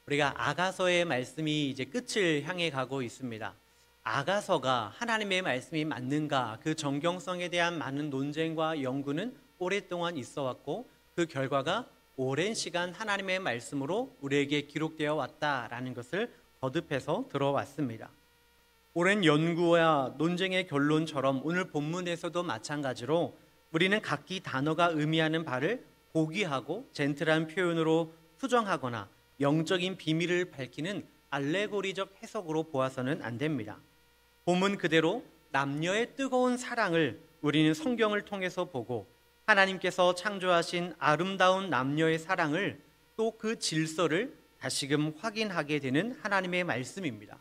우리가 아가서의 말씀이 이제 끝을 향해 가고 있습니다. 아가서가 하나님의 말씀이 맞는가, 그 정경성에 대한 많은 논쟁과 연구는 오랫동안 있어 왔고, 그 결과가 오랜 시간 하나님의 말씀으로 우리에게 기록되어 왔다라는 것을 거듭해서 들어왔습니다. 오랜 연구와 논쟁의 결론처럼 오늘 본문에서도 마찬가지로 우리는 각기 단어가 의미하는 바를 고귀하고 젠틀한 표현으로 수정하거나 영적인 비밀을 밝히는 알레고리적 해석으로 보아서는 안 됩니다. 본문 그대로 남녀의 뜨거운 사랑을 우리는 성경을 통해서 보고, 하나님께서 창조하신 아름다운 남녀의 사랑을, 또 그 질서를 다시금 확인하게 되는 하나님의 말씀입니다.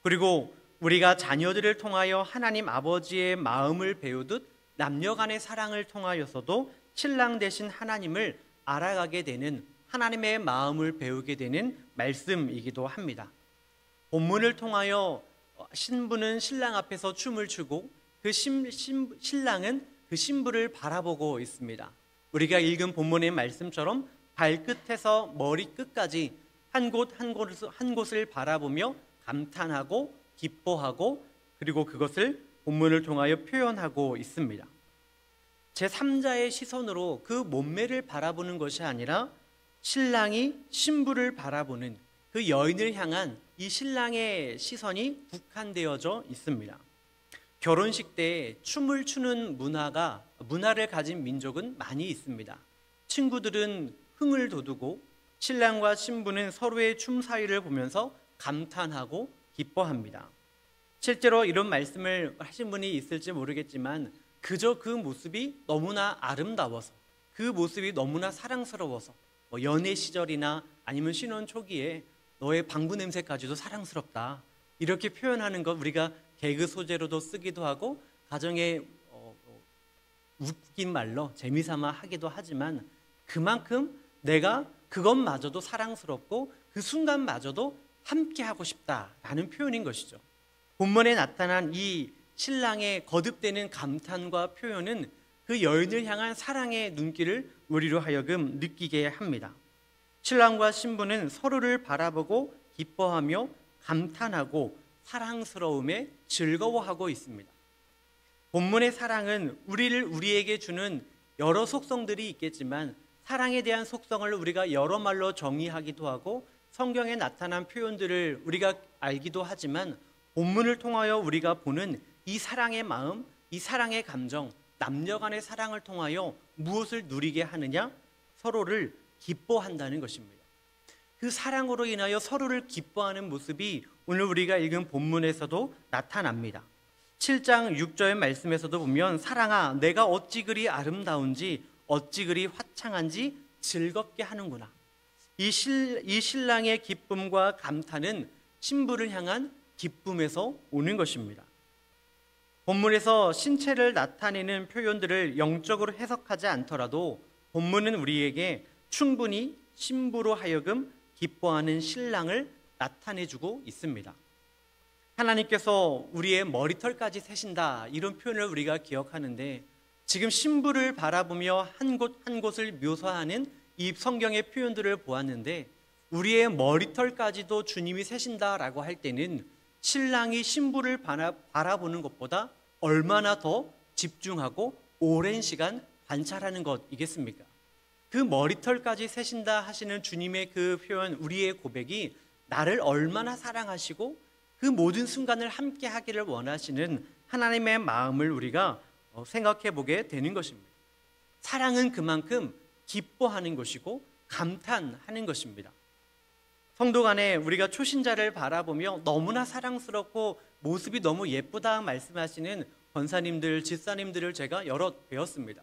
그리고 우리가 자녀들을 통하여 하나님 아버지의 마음을 배우듯 남녀 간의 사랑을 통하여서도 신랑 되신 하나님을 알아가게 되는, 하나님의 마음을 배우게 되는 말씀이기도 합니다. 본문을 통하여 신부는 신랑 앞에서 춤을 추고, 그 신랑은 그 신부를 바라보고 있습니다. 우리가 읽은 본문의 말씀처럼 발끝에서 머리끝까지 한 곳을 바라보며 감탄하고 기뻐하고, 그리고 그것을 본문을 통하여 표현하고 있습니다. 제3자의 시선으로 그 몸매를 바라보는 것이 아니라 신랑이 신부를 바라보는, 그 여인을 향한 이 신랑의 시선이 국한되어져 있습니다. 결혼식 때 춤을 추는 문화를 가진 민족은 많이 있습니다. 친구들은 흥을 돋우고, 신랑과 신부는 서로의 춤 사위를 보면서 감탄하고 기뻐합니다. 실제로 이런 말씀을 하신 분이 있을지 모르겠지만, 그저 그 모습이 너무나 아름다워서, 그 모습이 너무나 사랑스러워서, 연애 시절이나 아니면 신혼 초기에 너의 방구 냄새까지도 사랑스럽다, 이렇게 표현하는 것 우리가 개그 소재로도 쓰기도 하고, 가정에 웃긴 말로 재미삼아 하기도 하지만, 그만큼 내가 그것마저도 사랑스럽고 그 순간마저도 함께하고 싶다라는 표현인 것이죠. 본문에 나타난 이 신랑의 거듭되는 감탄과 표현은 그 여인을 향한 사랑의 눈길을 우리로 하여금 느끼게 합니다. 신랑과 신부는 서로를 바라보고 기뻐하며 감탄하고 사랑스러움에 즐거워하고 있습니다. 본문의 사랑은 우리에게 주는 여러 속성들이 있겠지만, 사랑에 대한 속성을 우리가 여러 말로 정의하기도 하고, 성경에 나타난 표현들을 우리가 알기도 하지만, 본문을 통하여 우리가 보는 이 사랑의 마음, 이 사랑의 감정, 남녀 간의 사랑을 통하여 무엇을 누리게 하느냐? 서로를 기뻐한다는 것입니다. 그 사랑으로 인하여 서로를 기뻐하는 모습이 오늘 우리가 읽은 본문에서도 나타납니다. 7장 6절의 말씀에서도 보면, 사랑아 내가 어찌 그리 아름다운지 어찌 그리 화창한지 즐겁게 하는구나. 이 신랑의 기쁨과 감탄은 신부를 향한 기쁨에서 오는 것입니다. 본문에서 신체를 나타내는 표현들을 영적으로 해석하지 않더라도 본문은 우리에게 충분히 신부로 하여금 기뻐하는 신랑을 나타내주고 있습니다. 하나님께서 우리의 머리털까지 세신다, 이런 표현을 우리가 기억하는데, 지금 신부를 바라보며 한 곳 한 곳을 묘사하는 이 성경의 표현들을 보았는데, 우리의 머리털까지도 주님이 세신다라고 할 때는 신랑이 신부를 바라보는 것보다 얼마나 더 집중하고 오랜 시간 관찰하는 것이겠습니까? 그 머리털까지 세신다 하시는 주님의 그 표현, 우리의 고백이 나를 얼마나 사랑하시고 그 모든 순간을 함께 하기를 원하시는 하나님의 마음을 우리가 생각해 보게 되는 것입니다. 사랑은 그만큼 기뻐하는 것이고 감탄하는 것입니다. 성도 간에 우리가 초신자를 바라보며 너무나 사랑스럽고 모습이 너무 예쁘다 말씀하시는 권사님들, 집사님들을 제가 여럿 배웠습니다.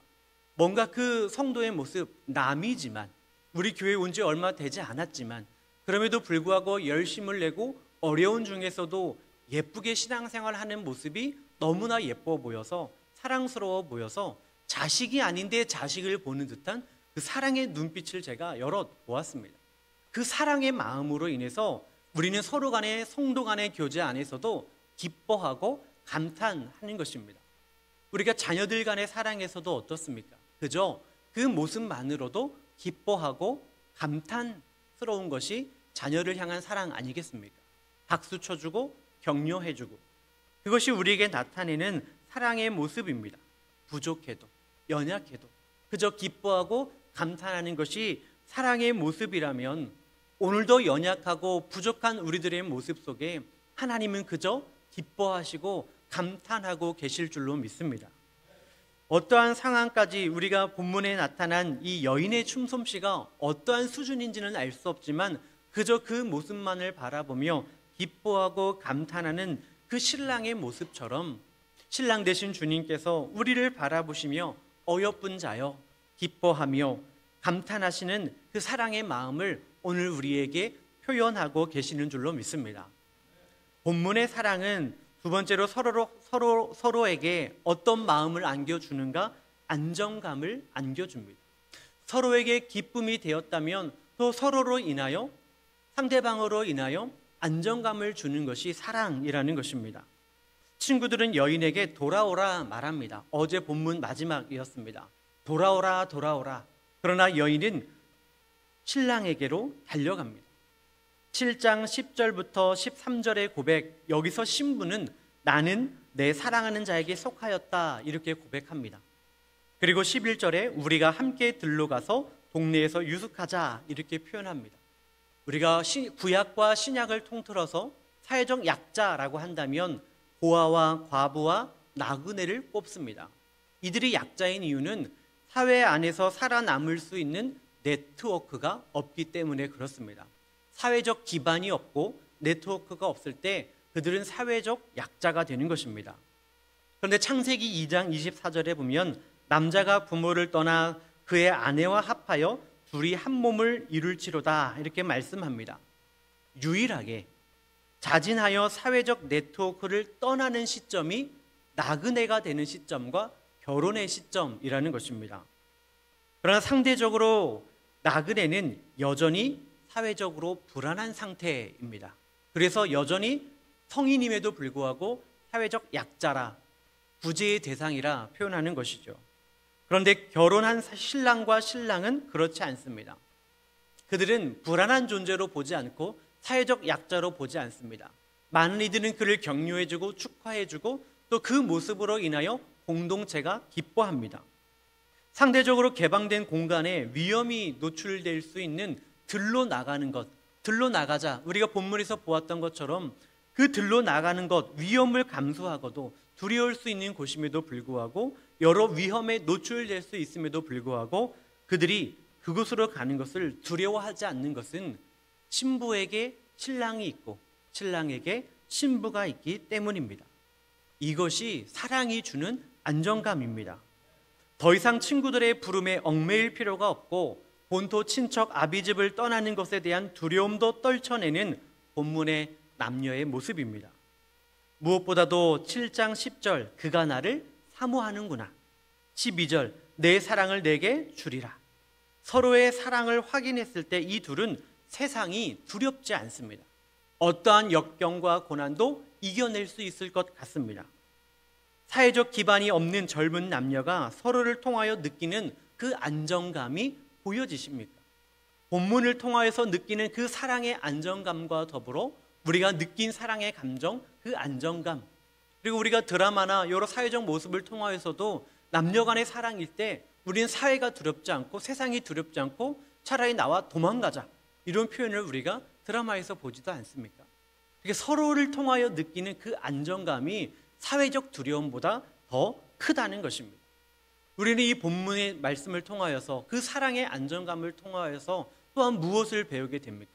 뭔가 그 성도의 모습, 남이지만, 우리 교회에 온 지 얼마 되지 않았지만 그럼에도 불구하고 열심을 내고 어려운 중에서도 예쁘게 신앙생활하는 모습이 너무나 예뻐 보여서, 사랑스러워 보여서 자식이 아닌데 자식을 보는 듯한 그 사랑의 눈빛을 제가 여럿 보았습니다. 그 사랑의 마음으로 인해서 우리는 서로 간의 성도 간의 교제 안에서도 기뻐하고 감탄하는 것입니다. 우리가 자녀들 간의 사랑에서도 어떻습니까? 그저 그 모습만으로도 기뻐하고 감탄스러운 것이 자녀를 향한 사랑 아니겠습니까? 박수 쳐주고 격려해주고, 그것이 우리에게 나타내는 사랑의 모습입니다. 부족해도 연약해도 그저 기뻐하고 감탄하는 것이 사랑의 모습이라면, 오늘도 연약하고 부족한 우리들의 모습 속에 하나님은 그저 기뻐하시고 감탄하고 계실 줄로 믿습니다. 어떠한 상황까지 우리가 본문에 나타난 이 여인의 춤솜씨가 어떠한 수준인지는 알 수 없지만 그저 그 모습만을 바라보며 기뻐하고 감탄하는 그 신랑의 모습처럼, 신랑 되신 주님께서 우리를 바라보시며 어여쁜 자여 기뻐하며 감탄하시는 그 사랑의 마음을 오늘 우리에게 표현하고 계시는 줄로 믿습니다. 본문의 사랑은 두 번째로 서로에게 어떤 마음을 안겨주는가? 안정감을 안겨줍니다. 서로에게 기쁨이 되었다면 또 서로로 인하여, 상대방으로 인하여 안정감을 주는 것이 사랑이라는 것입니다. 친구들은 여인에게 돌아오라 말합니다. 어제 본문 마지막이었습니다. 돌아오라 돌아오라. 그러나 여인은 신랑에게로 달려갑니다. 7장 10절부터 13절의 고백, 여기서 신부는 나는 내 사랑하는 자에게 속하였다 이렇게 고백합니다. 그리고 11절에 우리가 함께 들러가서 동네에서 유숙하자 이렇게 표현합니다. 우리가 구약과 신약을 통틀어서 사회적 약자라고 한다면 고아와 과부와 나그네를 꼽습니다. 이들이 약자인 이유는 사회 안에서 살아남을 수 있는 네트워크가 없기 때문에 그렇습니다. 사회적 기반이 없고 네트워크가 없을 때 그들은 사회적 약자가 되는 것입니다. 그런데 창세기 2장 24절에 보면 남자가 부모를 떠나 그의 아내와 합하여 둘이 한 몸을 이룰지로다 이렇게 말씀합니다. 유일하게 자진하여 사회적 네트워크를 떠나는 시점이 나그네가 되는 시점과 결혼의 시점이라는 것입니다. 그러나 상대적으로 나그네는 여전히 사회적으로 불안한 상태입니다. 그래서 여전히 성인임에도 불구하고 사회적 약자라, 구제의 대상이라 표현하는 것이죠. 그런데 결혼한 신랑과 신랑은 그렇지 않습니다. 그들은 불안한 존재로 보지 않고 사회적 약자로 보지 않습니다. 많은 이들은 그를 격려해주고 축하해주고 또 그 모습으로 인하여 공동체가 기뻐합니다. 상대적으로 개방된 공간에 위험이 노출될 수 있는 들로 나가는 것, 들로 나가자, 우리가 본문에서 보았던 것처럼 그 들로 나가는 것, 위험을 감수하고도 두려울 수 있는 곳임에도 불구하고 여러 위험에 노출될 수 있음에도 불구하고 그들이 그곳으로 가는 것을 두려워하지 않는 것은 신부에게 신랑이 있고 신랑에게 신부가 있기 때문입니다. 이것이 사랑이 주는 안정감입니다. 더 이상 친구들의 부름에 얽매일 필요가 없고 본토 친척 아비집을 떠나는 것에 대한 두려움도 떨쳐내는 본문의 남녀의 모습입니다. 무엇보다도 7장 10절 그가 나를 사모하는구나, 12절 내 사랑을 내게 주리라. 서로의 사랑을 확인했을 때 이 둘은 세상이 두렵지 않습니다. 어떠한 역경과 고난도 이겨낼 수 있을 것 같습니다. 사회적 기반이 없는 젊은 남녀가 서로를 통하여 느끼는 그 안정감이 보여지십니까? 본문을 통하여서 느끼는 그 사랑의 안정감과 더불어 우리가 느낀 사랑의 감정, 그 안정감, 그리고 우리가 드라마나 여러 사회적 모습을 통하여서도 남녀 간의 사랑일 때 우리는 사회가 두렵지 않고 세상이 두렵지 않고 차라리 나와 도망가자, 이런 표현을 우리가 드라마에서 보지도 않습니까? 그러니까 서로를 통하여 느끼는 그 안정감이 사회적 두려움보다 더 크다는 것입니다. 우리는 이 본문의 말씀을 통하여서 그 사랑의 안정감을 통하여서 또한 무엇을 배우게 됩니까?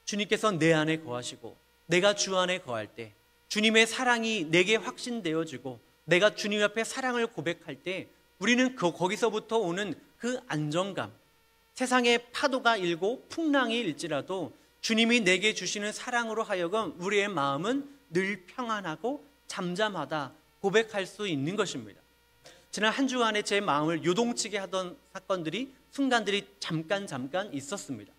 주님께서 내 안에 거하시고 내가 주 안에 거할 때 주님의 사랑이 내게 확신되어지고 내가 주님 앞에 사랑을 고백할 때 우리는 거기서부터 오는 그 안정감, 세상의 파도가 일고 풍랑이 일지라도 주님이 내게 주시는 사랑으로 하여금 우리의 마음은 늘 평안하고 잠잠하다 고백할 수 있는 것입니다. 지난 한 주간에 제 마음을 요동치게 하던 사건들이, 순간들이 잠깐 있었습니다.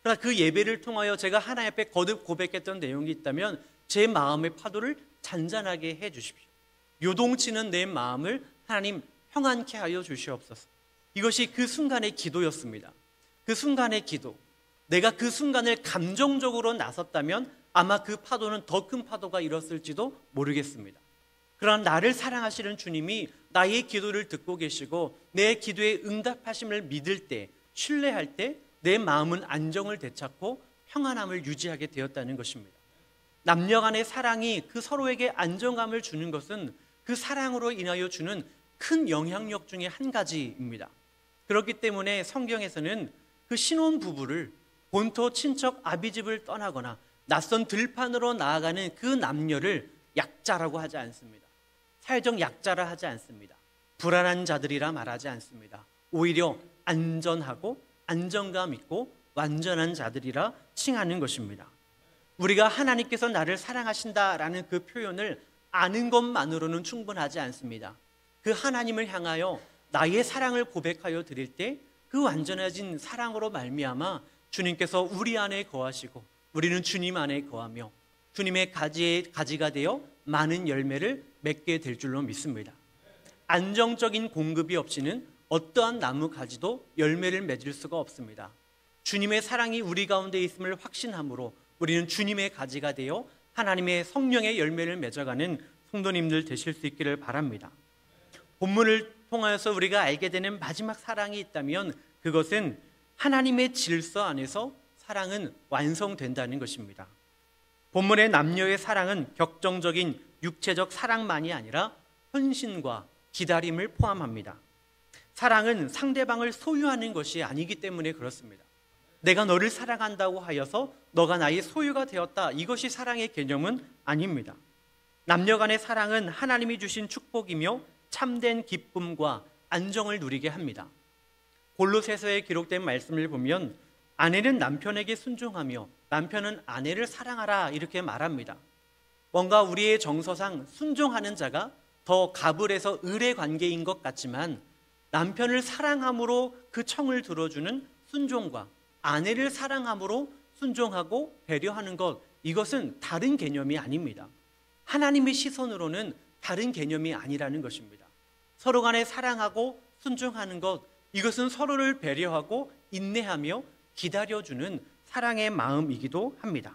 그러나 그 예배를 통하여 제가 하나님 앞에 거듭 고백했던 내용이 있다면 제 마음의 파도를 잔잔하게 해 주십시오. 요동치는 내 마음을 하나님 평안케 하여 주시옵소서. 이것이 그 순간의 기도였습니다. 그 순간의 기도. 내가 그 순간을 감정적으로 나섰다면 아마 그 파도는 더 큰 파도가 일었을지도 모르겠습니다. 그러나 나를 사랑하시는 주님이 나의 기도를 듣고 계시고 내 기도에 응답하심을 믿을 때, 신뢰할 때 내 마음은 안정을 되찾고 평안함을 유지하게 되었다는 것입니다. 남녀 간의 사랑이 그 서로에게 안정감을 주는 것은 그 사랑으로 인하여 주는 큰 영향력 중에 한 가지입니다. 그렇기 때문에 성경에서는 그 신혼 부부를 본토 친척 아비집을 떠나거나 낯선 들판으로 나아가는 그 남녀를 약자라고 하지 않습니다. 사회적 약자라 하지 않습니다. 불안한 자들이라 말하지 않습니다. 오히려 안전하고 안정감 있고 완전한 자들이라 칭하는 것입니다. 우리가 하나님께서 나를 사랑하신다라는 그 표현을 아는 것만으로는 충분하지 않습니다. 그 하나님을 향하여 나의 사랑을 고백하여 드릴 때 그 완전해진 사랑으로 말미암아 주님께서 우리 안에 거하시고 우리는 주님 안에 거하며 주님의 가지가 되어 많은 열매를 맺게 될 줄로 믿습니다. 안정적인 공급이 없이는 어떠한 나무 가지도 열매를 맺을 수가 없습니다. 주님의 사랑이 우리 가운데 있음을 확신함으로 우리는 주님의 가지가 되어 하나님의 성령의 열매를 맺어가는 성도님들 되실 수 있기를 바랍니다. 본문을 통하여서 우리가 알게 되는 마지막 사랑이 있다면 그것은 하나님의 질서 안에서 사랑은 완성된다는 것입니다. 본문의 남녀의 사랑은 격정적인 육체적 사랑만이 아니라 헌신과 기다림을 포함합니다. 사랑은 상대방을 소유하는 것이 아니기 때문에 그렇습니다. 내가 너를 사랑한다고 하여서 너가 나의 소유가 되었다, 이것이 사랑의 개념은 아닙니다. 남녀 간의 사랑은 하나님이 주신 축복이며 참된 기쁨과 안정을 누리게 합니다. 골로새서에 기록된 말씀을 보면 아내는 남편에게 순종하며 남편은 아내를 사랑하라 이렇게 말합니다. 뭔가 우리의 정서상 순종하는 자가 더 가불해서 을의 관계인 것 같지만 남편을 사랑함으로 그 청을 들어주는 순종과 아내를 사랑함으로 순종하고 배려하는 것, 이것은 다른 개념이 아닙니다. 하나님의 시선으로는 다른 개념이 아니라는 것입니다. 서로 간에 사랑하고 순종하는 것, 이것은 서로를 배려하고 인내하며 기다려주는 사랑의 마음이기도 합니다.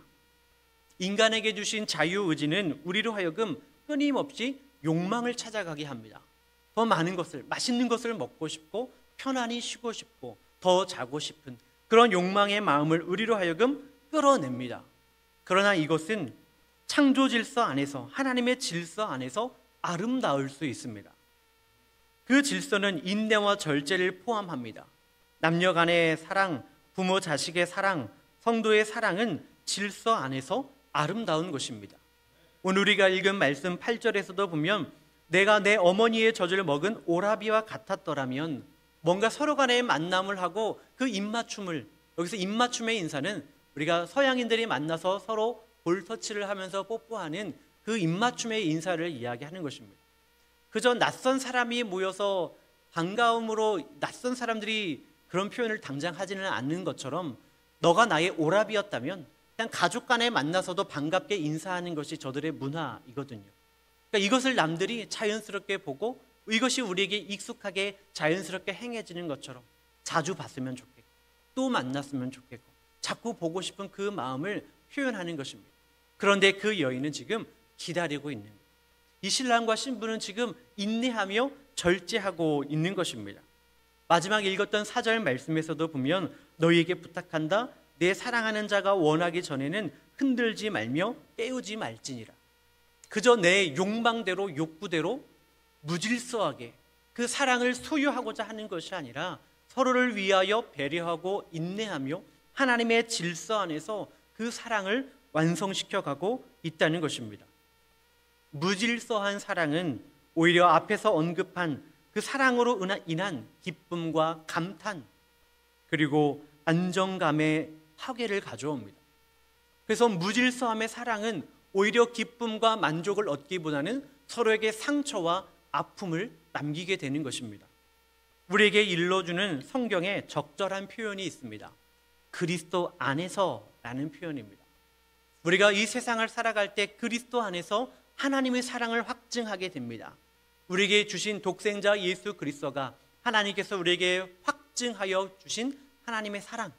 인간에게 주신 자유의지는 우리로 하여금 끊임없이 욕망을 찾아가게 합니다. 더 많은 것을, 맛있는 것을 먹고 싶고 편안히 쉬고 싶고 더 자고 싶은 그런 욕망의 마음을 우리로 하여금 끌어냅니다. 그러나 이것은 창조 질서 안에서, 하나님의 질서 안에서 아름다울 수 있습니다. 그 질서는 인내와 절제를 포함합니다. 남녀 간의 사랑, 부모 자식의 사랑, 성도의 사랑은 질서 안에서 아름다운 것입니다. 오늘 우리가 읽은 말씀 8절에서도 보면 내가 내 어머니의 젖을 먹은 오라비와 같았더라면, 뭔가 서로 간의 만남을 하고 그 입맞춤을, 여기서 입맞춤의 인사는 우리가 서양인들이 만나서 서로 볼터치를 하면서 뽀뽀하는 그 입맞춤의 인사를 이야기하는 것입니다. 그저 낯선 사람이 모여서 반가움으로 낯선 사람들이 그런 표현을 당장 하지는 않는 것처럼 너가 나의 오라비였다면 그냥 가족 간에 만나서도 반갑게 인사하는 것이 저들의 문화이거든요. 그러니까 이것을 남들이 자연스럽게 보고 이것이 우리에게 익숙하게 자연스럽게 행해지는 것처럼 자주 봤으면 좋겠고 또 만났으면 좋겠고 자꾸 보고 싶은 그 마음을 표현하는 것입니다. 그런데 그 여인은 지금 기다리고 있는 거예요. 이 신랑과 신부는 지금 인내하며 절제하고 있는 것입니다. 마지막 읽었던 4절 말씀에서도 보면 너희에게 부탁한다, 내 사랑하는 자가 원하기 전에는 흔들지 말며 깨우지 말지니라. 그저 내 욕망대로 욕구대로 무질서하게 그 사랑을 소유하고자 하는 것이 아니라 서로를 위하여 배려하고 인내하며 하나님의 질서 안에서 그 사랑을 완성시켜가고 있다는 것입니다. 무질서한 사랑은 오히려 앞에서 언급한 그 사랑으로 인한 기쁨과 감탄 그리고 안정감의 파괴를 가져옵니다. 그래서 무질서함의 사랑은 오히려 기쁨과 만족을 얻기보다는 서로에게 상처와 아픔을 남기게 되는 것입니다. 우리에게 일러주는 성경에 적절한 표현이 있습니다. 그리스도 안에서라는 표현입니다. 우리가 이 세상을 살아갈 때 그리스도 안에서 하나님의 사랑을 확증하게 됩니다. 우리에게 주신 독생자 예수 그리스도가 하나님께서 우리에게 확증하여 주신 하나님의 사랑,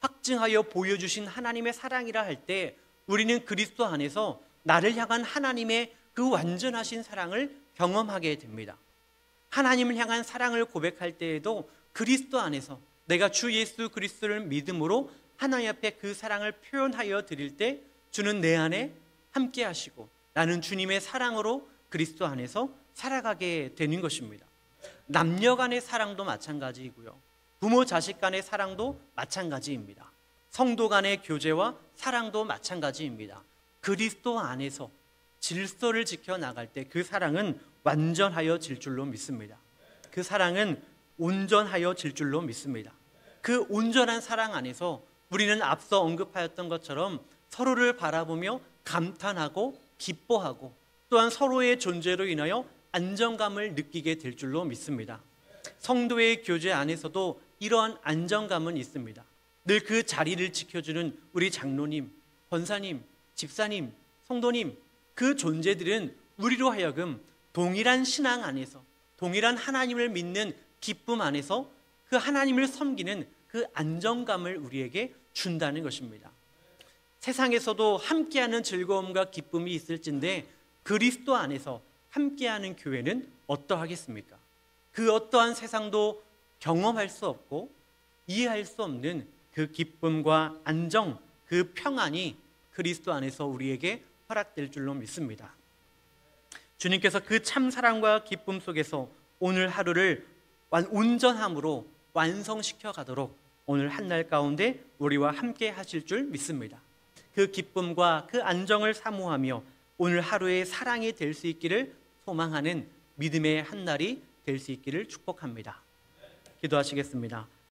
확증하여 보여주신 하나님의 사랑이라 할 때 우리는 그리스도 안에서 나를 향한 하나님의 그 완전하신 사랑을 경험하게 됩니다. 하나님을 향한 사랑을 고백할 때에도 그리스도 안에서 내가 주 예수 그리스도를 믿음으로 하나님 앞에 그 사랑을 표현하여 드릴 때 주는 내 안에 함께 하시고 나는 주님의 사랑으로 그리스도 안에서 살아가게 되는 것입니다. 남녀 간의 사랑도 마찬가지이고요. 부모 자식 간의 사랑도 마찬가지입니다. 성도 간의 교제와 사랑도 마찬가지입니다. 그리스도 안에서 질서를 지켜나갈 때 그 사랑은 완전하여 질 줄로 믿습니다. 그 사랑은 온전하여 질 줄로 믿습니다. 그 온전한 사랑 안에서 우리는 앞서 언급하였던 것처럼 서로를 바라보며 감탄하고 기뻐하고 또한 서로의 존재로 인하여 안정감을 느끼게 될 줄로 믿습니다. 성도의 교제 안에서도 이러한 안정감은 있습니다. 늘 그 자리를 지켜주는 우리 장로님, 권사님, 집사님, 성도님, 그 존재들은 우리로 하여금 동일한 신앙 안에서 동일한 하나님을 믿는 기쁨 안에서 그 하나님을 섬기는 그 안정감을 우리에게 준다는 것입니다. 세상에서도 함께하는 즐거움과 기쁨이 있을진데 그리스도 안에서 함께하는 교회는 어떠하겠습니까? 그 어떠한 세상도 경험할 수 없고 이해할 수 없는 그 기쁨과 안정, 그 평안이 그리스도 안에서 우리에게 허락될 줄로 믿습니다. 주님께서 그 참사랑과 기쁨 속에서 오늘 하루를 온전함으로 완성시켜 가도록 오늘 한날 가운데 우리와 함께 하실 줄 믿습니다. 그 기쁨과 그 안정을 사모하며 오늘 하루의 사랑이 될 수 있기를 소망하는 믿음의 한날이 될 수 있기를 축복합니다. 기도하시겠습니다.